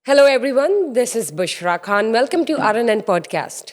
Hello everyone, this is Bushra Khan. Welcome to RNN Podcast.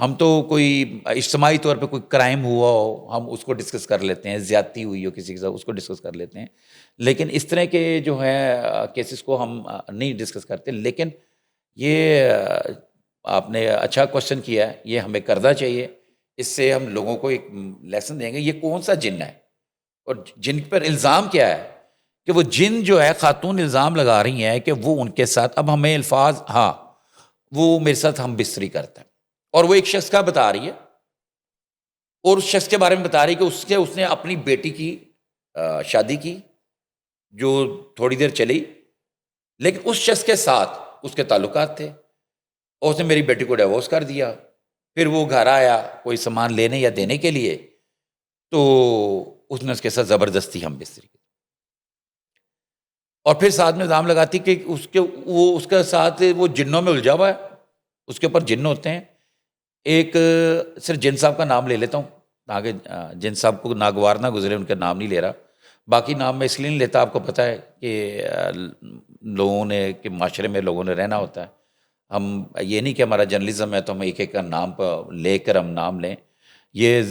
ہم تو کوئی اجتماعی طور پہ کوئی کرائم ہوا ہو ہم اس کو ڈسکس کر لیتے ہیں, زیادتی ہوئی ہو کسی کے ساتھ اس کو ڈسکس کر لیتے ہیں, لیکن اس طرح کے جو ہے کیسز کو ہم نہیں ڈسکس کرتے. لیکن یہ آپ نے اچھا کوشچن کیا ہے, یہ ہمیں کرنا چاہیے. اس سے ہم لوگوں کو ایک لیسن دیں گے یہ کون سا جن ہے اور جن پر الزام کیا ہے, کہ وہ جن جو ہے خاتون الزام لگا رہی ہیں کہ وہ ان کے ساتھ, اب ہمیں الفاظ, ہاں وہ میرے ساتھ ہم بستری کرتا ہے, اور وہ ایک شخص کا بتا رہی ہے, اور اس شخص کے بارے میں بتا رہی ہے کہ اس نے اپنی بیٹی کی شادی کی جو تھوڑی دیر چلی, لیکن اس شخص کے ساتھ اس کے تعلقات تھے, اور اس نے میری بیٹی کو ڈیورس کر دیا. پھر وہ گھر آیا کوئی سامان لینے یا دینے کے لیے, تو اس نے اس کے ساتھ زبردستی ہم بستری کی, اور پھر ساتھ میں الزام لگاتی کہ اس کے ساتھ وہ جنوں میں الجھا ہوا ہے, اس کے اوپر جن ہوتے ہیں. ایک صرف جن صاحب کا نام لے لیتا ہوں تاکہ جن صاحب کو ناگوار نہ گزرے, ان کا نام نہیں لے رہا. باقی نام میں اس لیے نہیں لیتا, آپ کو پتہ ہے کہ لوگوں نے, کہ معاشرے میں لوگوں نے رہنا ہوتا ہے. ہم یہ نہیں کہ ہمارا جرنلزم ہے تو ہم ایک ایک کا نام لے کر ہم نام لیں. یہ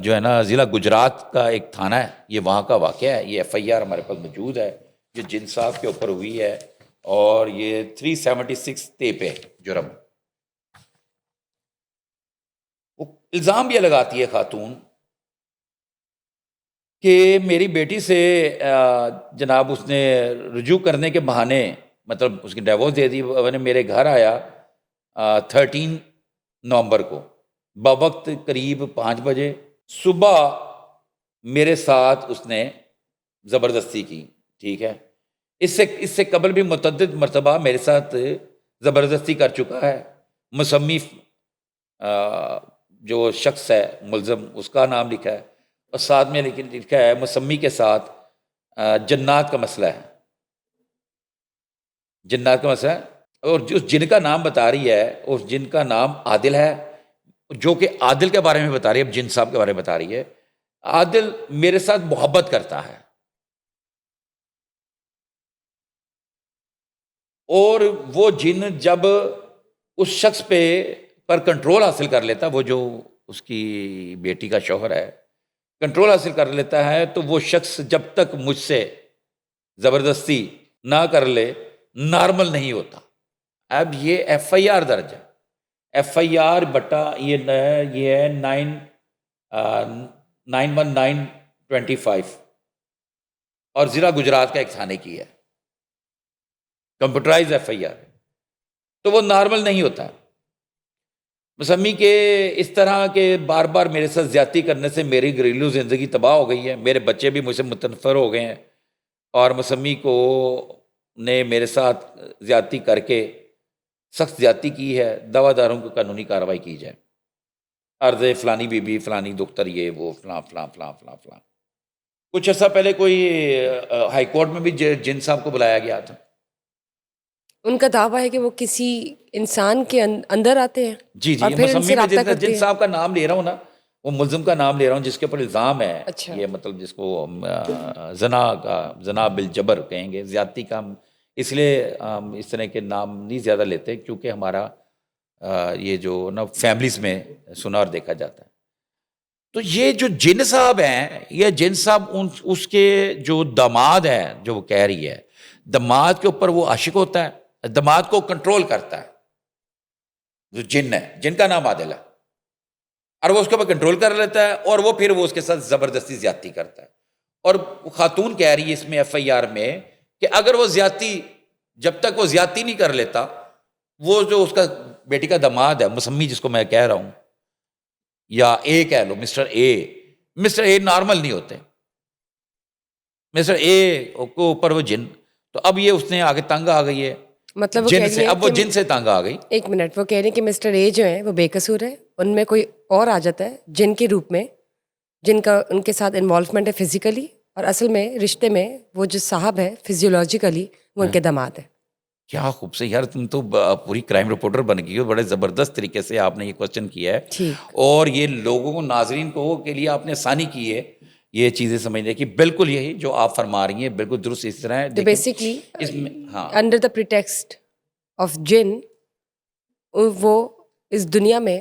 جو ہے نا ضلع گجرات کا ایک تھانہ ہے, یہ وہاں کا واقعہ ہے. یہ FIR ہمارے پاس موجود ہے جو جن صاحب کے اوپر ہوئی ہے, اور یہ 376 پہ جرم. وہ الزام یہ لگاتی ہے خاتون کہ میری بیٹی سے جناب اس نے رجوع کرنے کے بہانے, مطلب اس کی ڈیورس دے دی, نے میرے گھر آیا 13 نومبر کو بوقت قریب 5 بجے صبح میرے ساتھ اس نے زبردستی کی. ٹھیک ہے, اس سے قبل بھی متعدد مرتبہ میرے ساتھ زبردستی کر چکا ہے. مسمی جو شخص ہے ملزم, اس کا نام لکھا ہے, اور ساتھ میں لکھا ہے مسمی کے ساتھ جنات کا مسئلہ ہے, جنات کا مسئلہ ہے. اور اس جن کا نام بتا رہی ہے اس جن کا نام عادل ہے, جو کہ عادل کے بارے میں بتا رہی ہے, اب جن صاحب کے بارے میں بتا رہی ہے. عادل میرے ساتھ محبت کرتا ہے, اور وہ جن جب اس شخص پر کنٹرول حاصل کر لیتا, وہ جو اس کی بیٹی کا شوہر ہے, کنٹرول حاصل کر لیتا ہے, تو وہ شخص جب تک مجھ سے زبردستی نہ کر لے نارمل نہیں ہوتا. اب یہ FIR درج ہے, FIR بٹا یہ ہے 91925, اور ضلع گجرات کا ایک تھانے کی ہے, کمپیوٹرائز FIR. تو وہ نارمل نہیں ہوتا. مسمی کے اس طرح کے بار بار میرے ساتھ زیادتی کرنے سے میری گھریلو زندگی تباہ ہو گئی ہے, میرے بچے بھی مجھ سے متنفر ہو گئے ہیں, اور مسمی کو نے میرے ساتھ زیادتی کر کے سخت زیادتی کی ہے. دوا داروں کو قانونی کارروائی کی جائے. عرض فلانی بی بی فلانی دختر یہ وہ فلاں فلاں فلاں فلاں فلاں. کچھ عرصہ پہلے کوئی ہائی کورٹ میں بھی جن صاحب کو بلایا گیا تھا. ان کا دعویٰ ہے کہ وہ کسی انسان کے اندر آتے ہیں جی اور پھر ان مسمی سے میں رابطہ کرتے جن ہیں. صاحب کا نام لے رہا ہوں نا, وہ ملزم کا نام لے رہا ہوں جس کے اوپر الزام ہے. اچھا. یہ مطلب جس کو زنا بالجبر کہیں گے, زیادتی کا. ہم اس لیے ہم اس طرح کے نام نہیں زیادہ لیتے, کیونکہ ہمارا یہ جو نا فیملیز میں سنا اور دیکھا جاتا ہے. تو یہ جو جن صاحب ہیں, یہ جن صاحب اس کے جو داماد ہیں, جو وہ کہہ رہی ہے, داماد کے اوپر وہ عاشق ہوتا ہے, داماد کو کنٹرول کرتا ہے. جو جن ہے, جن کا نام عادل ہے, اور وہ اس کے اوپر کنٹرول کر لیتا ہے, اور وہ پھر وہ اس کے ساتھ زبردستی زیادتی کرتا ہے. اور خاتون کہہ رہی ہے اس میں FIR میں کہ اگر وہ زیادتی, جب تک وہ زیادتی نہیں کر لیتا, وہ جو اس کا بیٹی کا داماد ہے مسمی جس کو میں کہہ رہا ہوں, یا اے کہہ لو, مسٹر اے نارمل نہیں ہوتے. مسٹر اے کو اوپر وہ جن, تو اب یہ اس نے آگے تنگ آ گئی ہے مطلب وہ جن کہہ سے, رہی ہیں اب وہ جن سے تنگ آ گئی. ایک منٹ, وہ کہہ رہی ہیں کہ مسٹر اے جو ہیں وہ بے قصور ہے, ان میں کوئی اور آ جاتا ہے جن کے روپ میں, جن کا ان کے ساتھ انوالومنٹ ہے فزیکلی, اور اصل میں رشتے میں وہ جو صاحب ہے فزیولوجیکلی وہ ان کے داماد ہے. کیا خوب سے یار, تم تو پوری کرائم رپورٹر بن گئی ہو. بڑے زبردست طریقے سے آپ نے یہ کوشچن کیا ہے, ٹھیک, اور یہ لوگوں کو, ناظرین کو کے لیے آپ نے آسانی کی ہے یہ چیزیں سمجھنے کی. بالکل یہی جو آپ فرما رہی ہیں بالکل درست اس طرح ہے. تو بیسکلی اس میں ہاں انڈر دا پریٹیکسٹ آف جن, وہ اس دنیا میں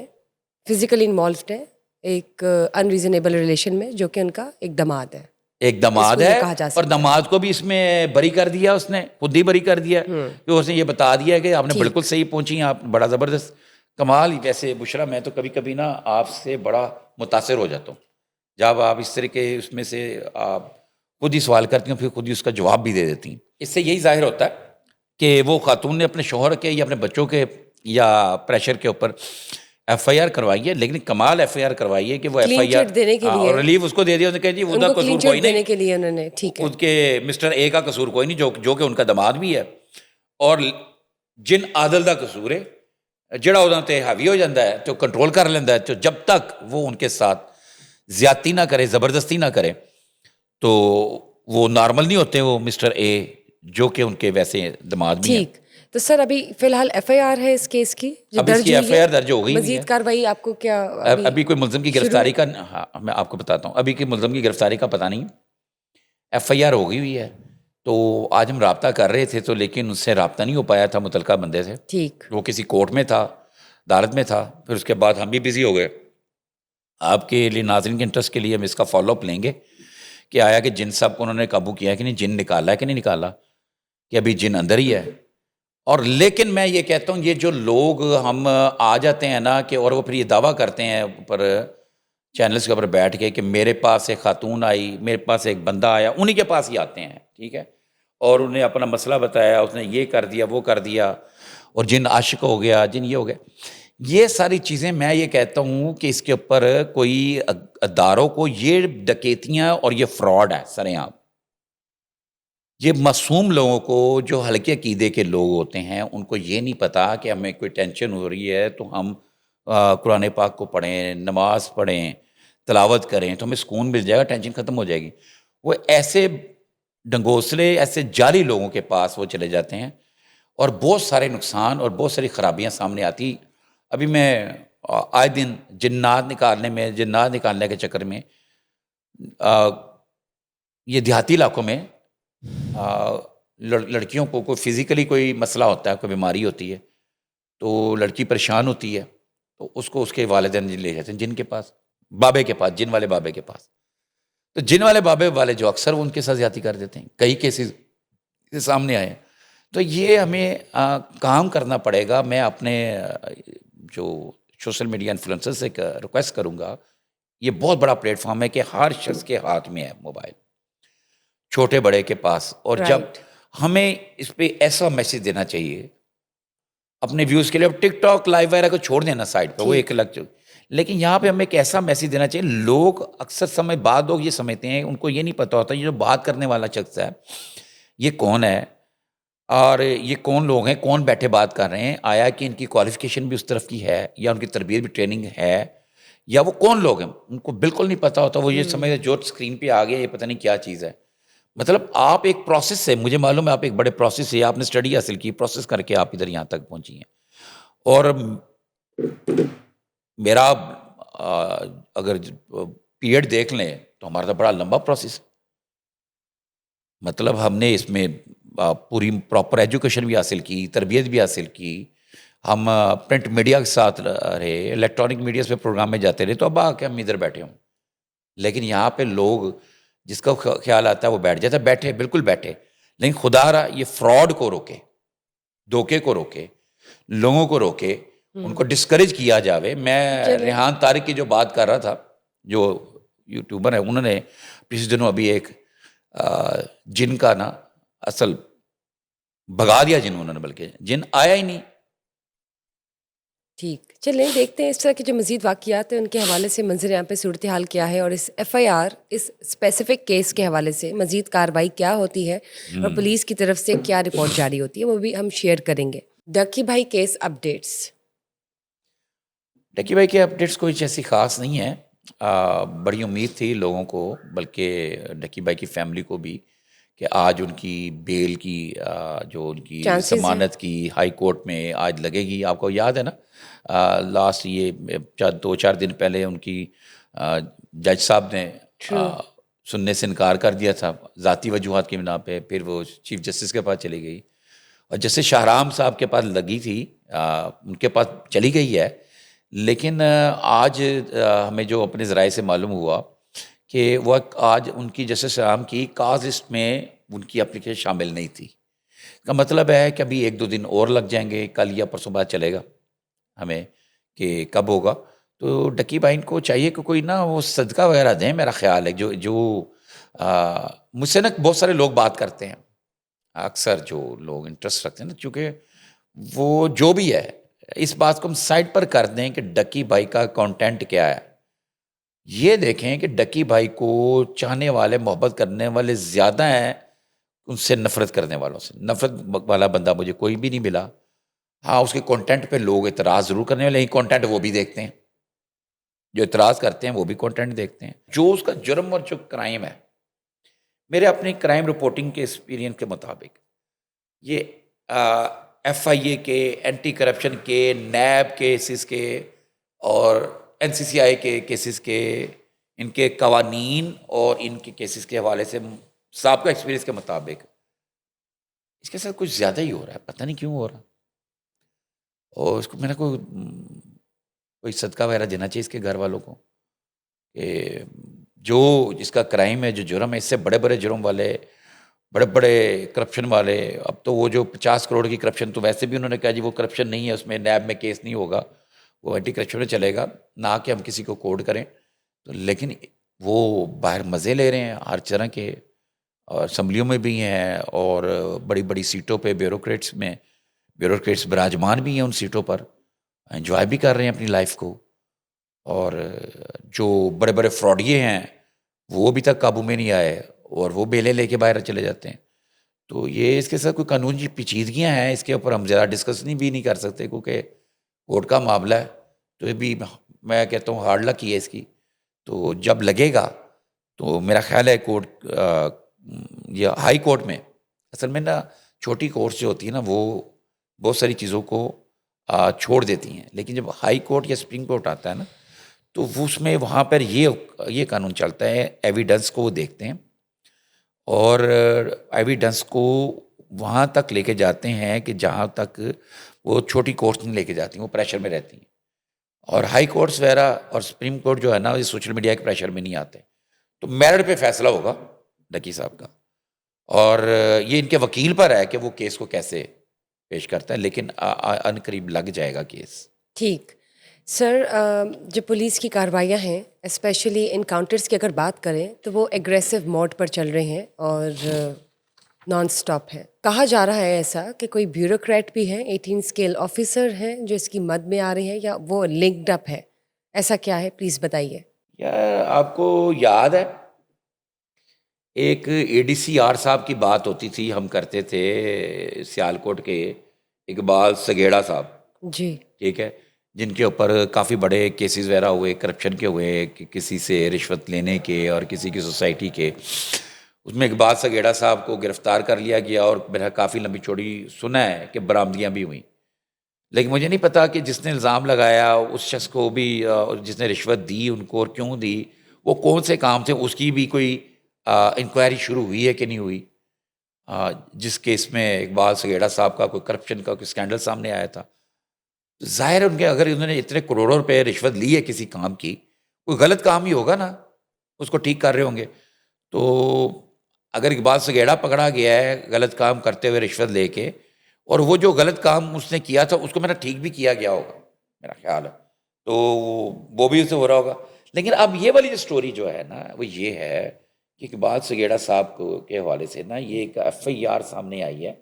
فزیکلی انوالوڈ ہے ایک انریزنیبل ریلیشن میں، جو کہ ان کا ایک دماد ہے. ایک دماد اس کو یہ ہے کہا جا اور سکتا ہے. دماد کو بھی اس میں بری کر دیا، اس نے خود ہی بری کر دیا کہ اس نے یہ بتا دیا کہ آپ نے ٹھیک. بالکل صحیح پہنچی ہیں، آپ بڑا زبردست کمال. ویسے بشرا میں تو کبھی کبھی نا آپ سے بڑا متاثر ہو جاتا ہوں جب آپ اس طرح کے اس میں سے آپ خود ہی سوال کرتی ہوں، پھر خود ہی اس کا جواب بھی دے دیتی ہیں. اس سے یہی ظاہر ہوتا ہے کہ وہ خاتون نے اپنے شوہر کے یا اپنے بچوں کے یا پریشر کے اوپر ایف آئی آر کروائی ہے، لیکن کمال ایف آئی آر کروائی ہے کہ وہ ایف کلین آئی آر چٹ دینے کے لیے اور ریلیف اس کو دے دیا. اس نے کہا جی ان وہ کو قصور کلین کوئی چٹ دینے نہیں، کے لیے انہوں نے. ٹھیک ہے. ان کے مسٹر اے کا قصور کوئی نہیں، جو کہ ان کا دماد بھی ہے. اور جن عادل دا قصور ہے جڑا انہوں تے حاوی ہو جاتا ہے تو کنٹرول کر لینا ہے، تو جب تک وہ ان کے ساتھ زیادتی نہ کرے، زبردستی نہ کرے، تو وہ نارمل نہیں ہوتے. وہ مسٹر اے جو کہ ان کے ویسے دماد بھی ہیں. ٹھیک. تو سر ابھی فی الحال ایف آئی آر ہے اس کیس کی جو اب اس درج کی ایف ہوئی آئی ہے. آر درج ہو گئی ہوئی ہے. مزید کاروائی آپ کو کیا ابھی کوئی ملزم کی شروع؟ گرفتاری کا میں آپ کو بتاتا ہوں، ابھی کوئی ملزم کی گرفتاری کا پتہ نہیں. ایف آئی آر ہو گئی ہوئی ہے. تو آج ہم رابطہ کر رہے تھے تو لیکن اس سے رابطہ نہیں ہو پایا تھا متعلقہ بندے سے. ٹھیک. وہ کسی کورٹ میں تھا، عدالت میں تھا. پھر اس کے بعد ہم بھی بزی ہو گئے. آپ کے لیے ناظرین کے انٹرسٹ کے لیے ہم اس کا فالو اپ لیں گے کہ آیا کہ جن صاحب کو انہوں نے قابو کیا ہے کہ نہیں، جن نکالا ہے کہ نہیں نکالا، کہ ابھی جن اندر ہی ہے. اور لیکن میں یہ کہتا ہوں یہ جو لوگ ہم آ جاتے ہیں نا کہ اور وہ پھر یہ دعویٰ کرتے ہیں اوپر چینلز کے اوپر بیٹھ کے کہ میرے پاس ایک خاتون آئی، میرے پاس ایک بندہ آیا، انہی کے پاس ہی آتے ہیں، ٹھیک ہے، اور انہیں اپنا مسئلہ بتایا، اس نے یہ کر دیا وہ کر دیا، اور جن عاشق ہو گیا، جن یہ ہو گیا. یہ ساری چیزیں میں یہ کہتا ہوں کہ اس کے اوپر کوئی اداروں کو یہ ڈکیتیاں اور یہ فراڈ ہے سریں آپ. یہ معصوم لوگوں کو جو ہلکے عقیدے کے لوگ ہوتے ہیں ان کو یہ نہیں پتا کہ ہمیں کوئی ٹینشن ہو رہی ہے تو ہم قرآن پاک کو پڑھیں، نماز پڑھیں، تلاوت کریں تو ہمیں سکون مل جائے گا، ٹینشن ختم ہو جائے گی. وہ ایسے ڈنگوسلے، ایسے جعلی لوگوں کے پاس وہ چلے جاتے ہیں اور بہت سارے نقصان اور بہت ساری خرابیاں سامنے آتی. ابھی میں آئے دن جنات نکالنے کے چکر میں یہ دیہاتی علاقوں میں لڑکیوں کو کوئی فزیکلی کوئی مسئلہ ہوتا ہے، کوئی بیماری ہوتی ہے تو لڑکی پریشان ہوتی ہے تو اس کو اس کے والدین لے جاتے ہیں جن کے پاس، بابے کے پاس، جن والے بابے کے پاس. تو جن والے بابے والے جو اکثر وہ ان کے ساتھ زیادتی کر دیتے ہیں. کئی کیسز سامنے آئے. تو یہ ہمیں کام کرنا پڑے گا. میں اپنے جو سوشل میڈیا انفلوئنسر سے ریکویسٹ کروں گا، یہ بہت بڑا پلیٹ فارم ہے کہ ہر شخص کے ہاتھ میں ہے موبائل، چھوٹے بڑے کے پاس. اور جب ہمیں اس پہ ایسا میسج دینا چاہیے اپنے ویوز کے لیے. اب ٹک ٹاک لائیو وغیرہ کو چھوڑ دینا سائڈ پہ، وہ ایک الگ، لیکن یہاں پہ ہمیں ایک ایسا میسج دینا چاہیے. لوگ اکثر سمے بعد لوگ یہ سمجھتے ہیں، ان کو یہ نہیں پتہ ہوتا یہ جو بات کرنے والا شخص ہے یہ کون ہے اور یہ کون لوگ ہیں، کون بیٹھے بات کر رہے ہیں، آیا کہ ان کی کوالیفیکیشن بھی اس طرف کی ہے یا ان کی تربیت بھی ٹریننگ ہے یا وہ کون لوگ ہیں. ان کو بالکل نہیں پتہ ہوتا. وہ یہ سمجھتے جو اسکرین پہ آ گیا یہ پتہ نہیں کیا چیز ہے. مطلب آپ ایک پروسیس سے، مجھے معلوم ہے آپ ایک بڑے پروسیس سے، آپ نے اسٹڈی حاصل کی، پروسیس کر کے آپ ادھر یہاں تک پہنچی ہیں. اور میرا اگر پیریڈ دیکھ لیں تو ہمارا تو بڑا لمبا پروسیس. مطلب ہم نے اس میں پوری پراپر ایجوکیشن بھی حاصل کی، تربیت بھی حاصل کی. ہم پرنٹ میڈیا کے ساتھ رہے، الیکٹرانک میڈیا پہ پروگرام میں جاتے رہے. تو اب آ کے ہم ادھر بیٹھے ہوں. لیکن یہاں پہ لوگ جس کا خیال آتا ہے وہ بیٹھ جاتا ہے. بیٹھے، بالکل بیٹھے، لیکن خدا را یہ فراڈ کو روکے، دھوکے کو روکے، لوگوں کو روکے، ان کو ڈسکریج کیا جاوے. میں ریحان طارق کی جو بات کر رہا تھا، جو یوٹیوبر ہے، انہوں نے پچھلے دنوں ابھی ایک جن کا نا اصل بھگا دیا جن، انہوں نے بلکہ جن آیا ہی نہیں. ٹھیک. چلیں دیکھتے ہیں اس طرح کے جو مزید واقعات ہیں ان کے حوالے سے منظر یہاں پہ صورتحال کیا ہے، اور اس ایف آئی آر، اس اسپیسیفک کیس کے حوالے سے مزید کارروائی کیا ہوتی ہے اور پولیس کی طرف سے کیا رپورٹ جاری ہوتی ہے، وہ بھی ہم شیئر کریں گے. ڈکی بھائی کیس اپڈیٹس. ڈکی بھائی کے اپڈیٹس کوئی ایسی خاص نہیں ہے. بڑی امید تھی لوگوں کو، بلکہ ڈکی بھائی کی فیملی کو بھی، کہ آج ان کی بیل کی جو ان کی ضمانت کی ہائی کورٹ میں آج لگے گی. آپ کو یاد ہے نا لاسٹ یہ 2-4 دن پہلے ان کی جج صاحب نے سننے سے انکار کر دیا تھا ذاتی وجوہات کی بنا پہ. پھر وہ چیف جسٹس کے پاس چلی گئی اور جسٹس شاہرام صاحب کے پاس لگی تھی، ان کے پاس چلی گئی ہے. لیکن آج ہمیں جو اپنے ذرائع سے معلوم ہوا کہ وہ آج ان کی جسٹس رام کی کاز لسٹ میں ان کی اپلیکیشن شامل نہیں تھی. کا مطلب ہے کہ ابھی 1-2 دن اور لگ جائیں گے، کل یا پرسوں بعد چلے گا ہمیں کہ کب ہوگا. تو ڈکی بھائی کو چاہیے کہ کوئی نا وہ صدقہ وغیرہ دیں، میرا خیال ہے. جو مجھ سے نا بہت سارے لوگ بات کرتے ہیں، اکثر جو لوگ انٹرسٹ رکھتے ہیں نا، چونکہ وہ جو بھی ہے اس بات کو ہم سائڈ پر کر دیں کہ ڈکی بھائی کا کانٹینٹ کیا ہے. یہ دیکھیں کہ ڈکی بھائی کو چاہنے والے، محبت کرنے والے زیادہ ہیں ان سے نفرت کرنے والوں سے. نفرت والا بندہ مجھے کوئی بھی نہیں ملا. ہاں، اس کے کانٹینٹ پہ لوگ اعتراض ضرور کرنے والے، لیکن کانٹینٹ وہ بھی دیکھتے ہیں. جو اعتراض کرتے ہیں وہ بھی کانٹینٹ دیکھتے ہیں. جو اس کا جرم اور جو کرائم ہے، میرے اپنی کرائم رپورٹنگ کے ایکسپیرینس کے مطابق یہ ایف آئی اے کے، اینٹی کرپشن کے، نیب کیسز کے اور این سی سی آئی کے کیسز کے، ان کے قوانین اور ان کے کیسز کے حوالے سے سابقہ ایکسپیرینس کے مطابق اس کے ساتھ کچھ زیادہ ہی ہو رہا ہے. پتہ نہیں کیوں ہو رہا. اور اس کو میرا کوئی صدقہ وغیرہ دینا چاہیے اس کے گھر والوں کو کہ جو جس کا کرائم ہے، جو جرم ہے، اس سے بڑے بڑے جرم والے، بڑے بڑے کرپشن والے. اب تو وہ جو 50 کروڑ کی کرپشن، تو ویسے بھی انہوں نے کہا جی وہ کرپشن نہیں ہے، اس میں نیب میں کیس نہیں ہوگا، وہ اینٹی کرپشن میں چلے گا، نہ کہ ہم کسی کو کوڈ کریں. تو لیکن وہ باہر مزے لے رہے ہیں ہر طرح کے، اور اسمبلیوں میں بھی ہیں اور بڑی بڑی سیٹوں پہ بیوروکریٹس براجمان بھی ہیں ان سیٹوں پر، انجوائے بھی کر رہے ہیں اپنی لائف کو. اور جو بڑے بڑے فراڈیے ہیں وہ ابھی تک قابو میں نہیں آئے اور وہ بیلیں لے کے باہر چلے جاتے ہیں. تو یہ اس کے ساتھ کوئی قانونی پیچیدگیاں ہیں، اس کے اوپر ہم زیادہ ڈسکس بھی نہیں کر سکتے کیونکہ کورٹ کا معاملہ ہے. تو یہ بھی میں کہتا ہوں ہارڈ لک ہی ہے اس کی. تو جب لگے گا تو میرا خیال ہے کورٹ یا ہائی کورٹ میں، اصل میں نا چھوٹی کورٹس جو ہوتی ہیں نا وہ بہت ساری چیزوں کو چھوڑ دیتی ہیں، لیکن جب ہائی کورٹ یا سپریم کورٹ آتا ہے نا تو اس میں وہاں پر یہ قانون چلتا ہے، ایویڈنس کو وہ دیکھتے ہیں اور ایویڈنس کو وہاں تک لے کے جاتے ہیں کہ جہاں تک وہ چھوٹی کورٹس نہیں لے کے جاتی ہیں، وہ پریشر میں رہتی ہیں. اور ہائی کورٹس وغیرہ اور سپریم کورٹ جو ہے نا یہ سوشل میڈیا کے پریشر میں نہیں آتے. تو میرٹ پہ فیصلہ ہوگا ڈکی صاحب کا، اور یہ ان کے وکیل پر ہے کہ وہ کیس کو کیسے پیش کرتا ہے، لیکن ان قریب لگ جائے گا کیس. ٹھیک سر، جو پولیس کی کارروائیاں ہیں اسپیشلی انکاؤنٹرز کی اگر بات کریں تو وہ ایگریسو موڈ پر چل رہے ہیں اور نان سٹاپ ہے. کہا جا رہا ہے ایسا کہ کوئی بیوروکریٹ بھی ہیں، 18 اسکیل آفیسر ہیں جو اس کی مد میں آ رہے ہیں، یا وہ لنکڈ اپ ہے؟ ایسا کیا ہے، پلیز بتائیے. یا آپ کو یاد ہے ایک اے ڈی سی آر صاحب کی بات ہوتی تھی، ہم کرتے تھے سیالکوٹ کے اقبال سگیڑا صاحب، جی ٹھیک ہے، جن کے اوپر کافی بڑے کیسز وغیرہ ہوئے، کرپشن کے ہوئے، کسی سے رشوت لینے کے اور کسی کی سوسائٹی کے. اس میں اقبال سگیڑا صاحب کو گرفتار کر لیا گیا اور میرا کافی لمبی چوڑی سنا ہے کہ برآمدیاں بھی ہوئیں. لیکن مجھے نہیں پتا کہ جس نے الزام لگایا اس شخص کو بھی، جس نے رشوت دی ان کو اور کیوں دی، وہ کون سے کام تھے، اس کی بھی کوئی انکوائری شروع ہوئی ہے کہ نہیں ہوئی. جس کیس میں اقبال سگیڑا صاحب کا کوئی کرپشن کا کوئی اسکینڈل سامنے آیا تھا. ظاہر ہے ان کے اگر انہوں نے اتنے کروڑوں روپے رشوت لی ہے کسی کام کی، کوئی غلط کام ہی ہوگا نا، اس کو ٹھیک کر رہے ہوں گے. تو اگر اقبال سگیڑا پکڑا گیا ہے غلط کام کرتے ہوئے رشوت لے کے، اور وہ جو غلط کام اس نے کیا تھا اس کو میرا ٹھیک بھی کیا گیا ہوگا میرا خیال ہے، تو وہ بھی اسے ہو رہا ہوگا. لیکن اب یہ والی جو سٹوری جو ہے نا وہ یہ ہے کہ اقبال سگیڑا صاحب کو کے حوالے سے نا یہ ایک ایف آئی آر سامنے آئی ہے،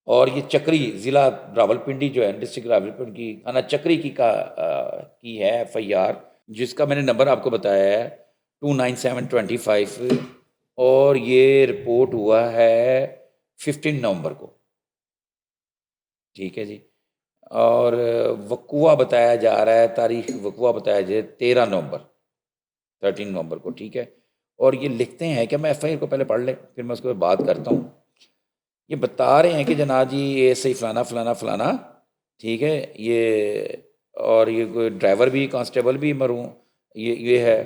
اور یہ چکری ضلع راولپنڈی جو ہے، ڈسٹرکٹ راولپنڈی کی تھانہ چکری کی ہے ایف آئی آر، جس کا میں نے نمبر آپ کو بتایا ہے 29725، اور یہ رپورٹ ہوا ہے 15 نومبر کو، ٹھیک ہے جی. اور وقوع بتایا جا رہا ہے، تاریخ وقوع بتایا جائے 13 نومبر کو، ٹھیک ہے. اور یہ لکھتے ہیں کہ میں ایف آئی آر کو پہلے پڑھ لیں پھر میں اس کو بات کرتا ہوں. یہ بتا رہے ہیں کہ جناب جی یہ صحیح فلانا فلانا فلانا، ٹھیک ہے، یہ اور یہ کوئی ڈرائیور بھی کانسٹیبل بھی مرحوم یہ ہے،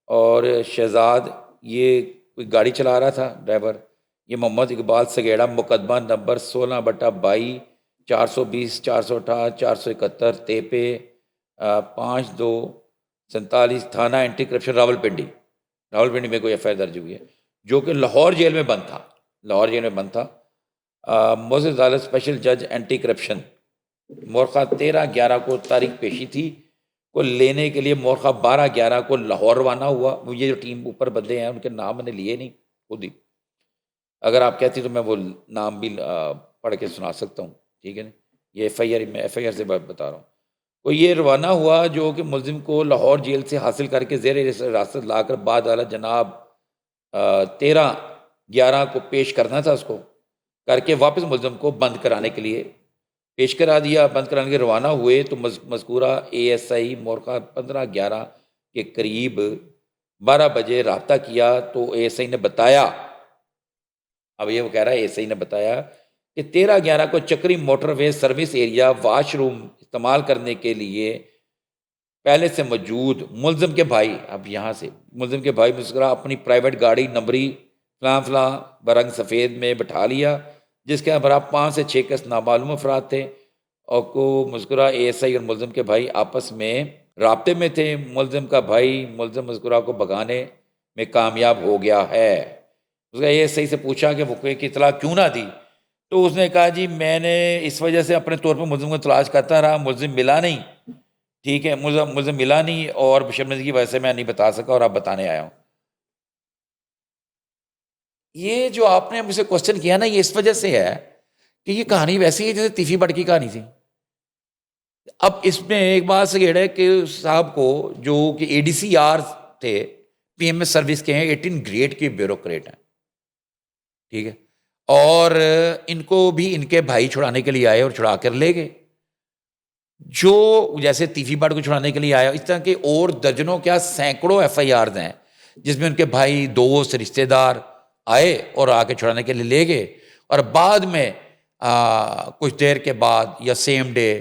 اور شہزاد یہ کوئی گاڑی چلا رہا تھا ڈرائیور، یہ محمد اقبال سگیڑا، مقدمہ نمبر 16/22 420, 468, 471 تیپے 5247 تھانہ اینٹی کرپشن راولپنڈی میں کوئی ایف آئی آر درج ہوئی ہے، جو کہ لاہور جیل میں بند تھا، معزز عدالت اسپیشل جج اینٹی کرپشن مورخہ 13/11 کو تاریخ پیشی تھی کو لینے کے لیے مورخہ 12/11 کو لاہور روانہ ہوا. یہ جو ٹیم اوپر بندے ہیں ان کے نام میں نے لیے نہیں خود ہی، اگر آپ کہتی تو میں وہ نام بھی پڑھ کے سنا سکتا ہوں، ٹھیک ہے نا. یہ ایف آئی آر سے بتا رہا ہوں. وہ یہ روانہ ہوا جو کہ ملزم کو لاہور جیل سے حاصل کر کے زیر حراست لا کر بعد عدالت جناب 13/11 کو پیش کرنا تھا، اس کو کر کے واپس ملزم کو بند کرانے کے لیے پیش کرا دیا. بند کرانے کے روانہ ہوئے تو مذکورہ اے ایس آئی مورخہ 15/11 کے قریب 12 بجے رابطہ کیا تو اے ایس آئی نے بتایا، اب یہ وہ کہہ رہا ہے اے ایس آئی نے بتایا کہ 13/11 کو چکری موٹر وے سروس ایریا واش روم استعمال کرنے کے لیے پہلے سے موجود ملزم کے بھائی، اب یہاں سے ملزم کے بھائی مسکرا اپنی پرائیویٹ گاڑی نمبری فلاں فلاں برنگ سفید میں بٹھا لیا، جس کے برابر 5 سے 6 کس نامعلوم افراد تھے، اور کو مذکورہ اے ایس آئی اور ملزم کے بھائی آپس میں رابطے میں تھے. ملزم کا بھائی ملزم مذکورہ کو بھگانے میں کامیاب ہو گیا ہے. اس کا اے ایس آئی سے پوچھا کہ وقوع کی اطلاع کیوں نہ دی، تو اس نے کہا جی میں نے اس وجہ سے اپنے طور پر ملزم کو تلاش کرتا رہا، ملزم ملا نہیں، ٹھیک ہے، ملزم ملا نہیں اور بشرمندگی کی وجہ سے میں نہیں بتا سکا اور اب بتانے آیا ہوں. یہ جو آپ نے مجھ سے کوشچن کیا نا، یہ اس وجہ سے ہے کہ یہ کہانی ویسی ہے جیسے تیفی بٹ کی کہانی تھی. اب اس میں ایک بات سگیڑ ہے کہ صاحب کو جو کہ اے ڈی سی آر تھے پی ایم ایس سروس کے ہیں، 18 گریڈ کے بیوروکریٹ ہیں، ٹھیک ہے، اور ان کو بھی ان کے بھائی چھڑانے کے لیے آئے اور چھڑا کر لے گئے. جو جیسے تیفی بٹ کو چھڑانے کے لیے آیا، اس طرح کے اور درجنوں کیا سینکڑوں ایف آئی آرز ہیں جس میں ان کے بھائی، دوست، رشتے دار آئے اور آ کے چھڑانے کے لیے لے گئے، اور بعد میں کچھ دیر کے بعد یا سیم ڈے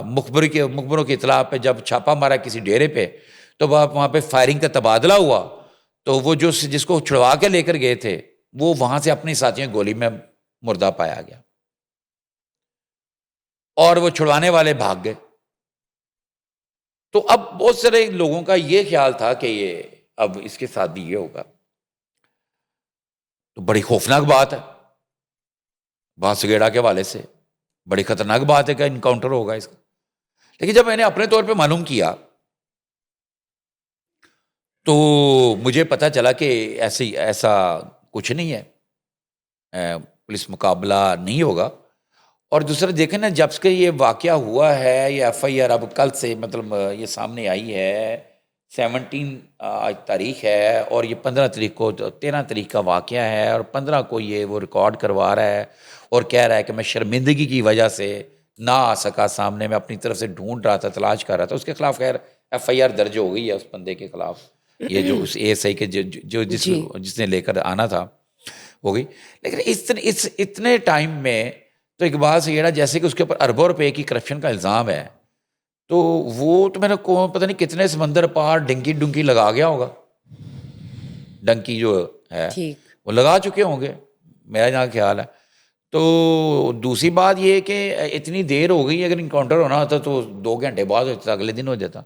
مخبروں کی اطلاع پہ جب چھاپا مارا کسی ڈیرے پہ، تو وہاں پہ فائرنگ کا تبادلہ ہوا، تو وہ جس کو چھڑوا کے لے کر گئے تھے وہ وہاں سے اپنی ساتھیوں گولی میں مردہ پایا گیا اور وہ چھڑوانے والے بھاگ گئے. تو اب بہت سارے لوگوں کا یہ خیال تھا کہ یہ اب اس کے ساتھ بھی یہ ہوگا، تو بڑی خوفناک بات ہے، بانسگیڑا کے والے سے بڑی خطرناک بات ہے کہ انکاؤنٹر ہوگا اس کا. لیکن جب میں نے اپنے طور پہ معلوم کیا تو مجھے پتہ چلا کہ ایسا کچھ نہیں ہے، پولیس مقابلہ نہیں ہوگا. اور دوسرا دیکھیں نا، جب سے یہ واقعہ ہوا ہے، یہ ایف آئی آر اب کل سے مطلب یہ سامنے آئی ہے، 17 آج تاریخ ہے، اور یہ 15 تاریخ کو 13 تاریخ کا واقعہ ہے، اور 15 کو یہ وہ ریکارڈ کروا رہا ہے اور کہہ رہا ہے کہ میں شرمندگی کی وجہ سے نہ آ سکا سامنے، میں اپنی طرف سے ڈھونڈ رہا تھا، تلاش کر رہا تھا. اس کے خلاف خیر ایف آئی آر درج ہو گئی ہے اس بندے کے خلاف، یہ جو اس اے ایس آئی کے جس نے لے کر آنا تھا ہو گئی. لیکن اس اتنے ٹائم میں تو ایک بات سے یہ جیسے کہ اس کے اوپر اربوں روپے کی کرپشن کا الزام ہے، تو وہ تو میں نے پتہ نہیں کتنے سمندر پار ڈنکی لگا گیا ہوگا، ڈنکی جو ہے وہ لگا چکے ہوں گے میرا جہاں خیال ہے. تو دوسری بات یہ کہ اتنی دیر ہو گئی، اگر انکاؤنٹر ہونا ہوتا تو 2 گھنٹے بعد ہوتا، اگلے دن ہو جاتا.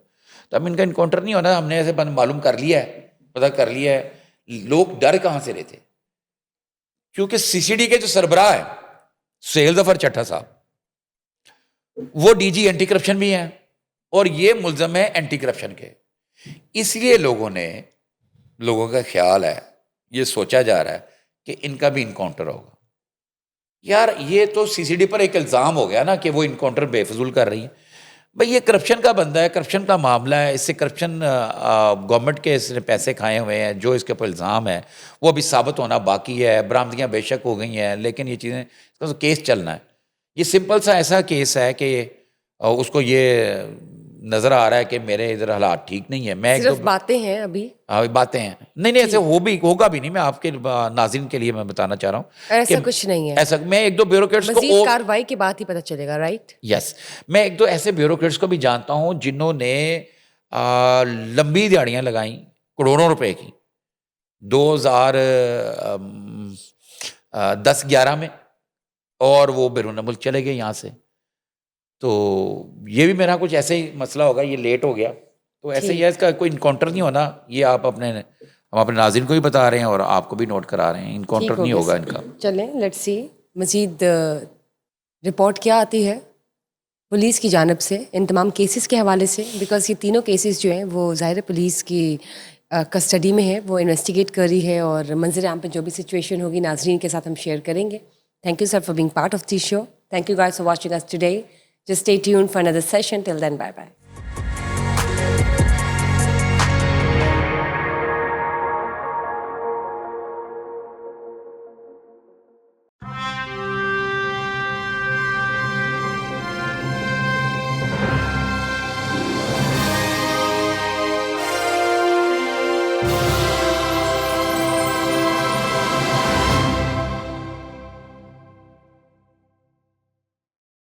تو اب ان کا انکاؤنٹر نہیں ہونا، ہم نے ایسے معلوم کر لیا ہے، پتہ کر لیا ہے. لوگ ڈر کہاں سے رہے تھے؟ کیونکہ سی سی ڈی کے جو سربراہ ہے سہیل ظفر چٹھا صاحب، وہ ڈی جی اینٹی کرپشن بھی ہیں اور یہ ملزم ہے اینٹی کرپشن کے. اس لیے لوگوں کا خیال ہے، یہ سوچا جا رہا ہے کہ ان کا بھی انکاؤنٹر ہوگا. یار یہ تو سی سی ڈی پر ایک الزام ہو گیا نا کہ وہ انکاؤنٹر بے فضول کر رہی ہے. بھائی یہ کرپشن کا بندہ ہے، کرپشن کا معاملہ ہے، اس سے کرپشن گورنمنٹ کے اس نے پیسے کھائے ہوئے ہیں، جو اس کے اوپر الزام ہے وہ ابھی ثابت ہونا باقی ہے. برآمدگیاں بے شک ہو گئی ہیں، لیکن یہ چیزیں اس کا کیس چلنا ہے. یہ سمپل سا ایسا کیس ہے کہ اس کو یہ نظر آ رہا ہے کہ میرے ادھر حالات ٹھیک نہیں ہے. میں صرف باتیں ہیں ابھی، باتیں ہیں، نہیں ایسے ہوگا بھی نہیں. میں آپ کے ناظرین کے لیے میں بتانا چاہ رہا ہوں ایسا کچھ نہیں ہے. ایسا میں 1-2 بیوروکریٹس کو مزید کارروائی کے بعد ہی پتہ چلے گا، رائٹ؟ یس، میں 1-2 ایسے بیوروکریٹس کو بھی جانتا ہوں جنہوں نے لمبی دیہڑیاں لگائیں کروڑوں روپے کی 2010-11 میں اور وہ بیرون ملک چلے گئے یہاں سے. تو یہ بھی میرا کچھ ایسے ہی مسئلہ ہوگا, یہ لیٹ ہو گیا تو ایسے ہی ہے, اس کا کوئی انکاؤنٹر نہیں ہونا. یہ آپ ہم اپنے ناظرین کو بھی بتا رہے ہیں اور آپ کو بھی نوٹ کرا رہے ہیں, انکاؤنٹر نہیں ہوگا ان کا. چلیں لیٹس سی مزید رپورٹ کیا آتی ہے پولیس کی جانب سے ان تمام کیسز کے حوالے سے, بیکاز یہ تینوں کیسز جو ہیں وہ ظاہر پولیس کی کسٹڈی میں ہے, وہ انویسٹیگیٹ کر رہی ہے, اور منظر عام پہ جو بھی سچویشن ہوگی ناظرین کے ساتھ ہم شیئر کریں گے. Thank you sir for being part of the show. Thank you guys for watching us today. Just stay tuned for another session. Till then, bye-bye.